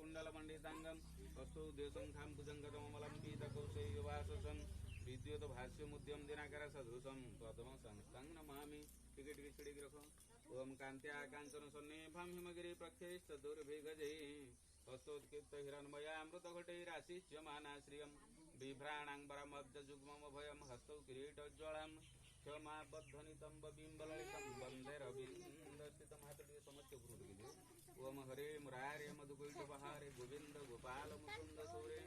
कुण्डलमण्डिताङ्गं वस्तुद्योसङ्खां भुजङ्गतममलं पीतकौशेयवाससं विद्युत भाष्यमुद्यम दिनाकर सदृशं पद्म संस्थं नमामि। टिके टिके छिड़िक रखो। ओम कांत्या कांचन सन्निभं हिमगिरि प्रख्यैश्च दुर्भिगजै हस्तोत्कृष्ट हिरण्मयामृतघटैराशिच्यमाना श्रियं बिभ्राणाङ्बरमब्जजुग्मं भयं हस्तौ किरीटोज्ज्वलं क्षमाबद्धनितम्ब बिम्बललितं वन्दे रविन्दस्थितं हातटिके समस्य गुरुटिके ओम हरे मुरारे मधुकैटपहारे गोविन्द गोपाल मुकुन्द सौरे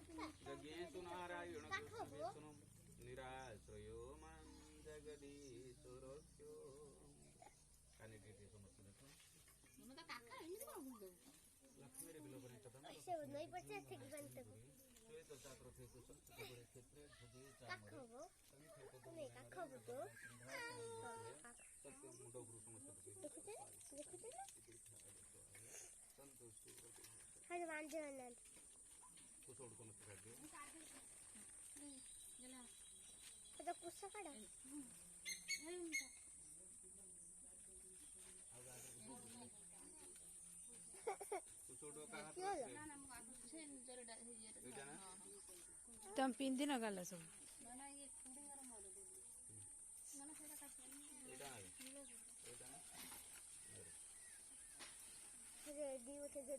यज्ञेषु नारायण कृष्ण विष्णु निराश्रयो मां जगदीश्वरस्यो काने टिके समस्त देखो लक्ष्मी रे बिलो बने तथा ऐसे नहीं पड़ते ठीक बनते हो श्वेत चाक्र थे कुशल बड़े क्षेत्र भजे काखो नहीं काखो तो सत्य मुंडो गुरु समस्त देखते संतोष हर वांदे नंद कुछ और को मत कर दो चला तो कुछ काढा तम पिंदी न गला सब रेडी उठे जो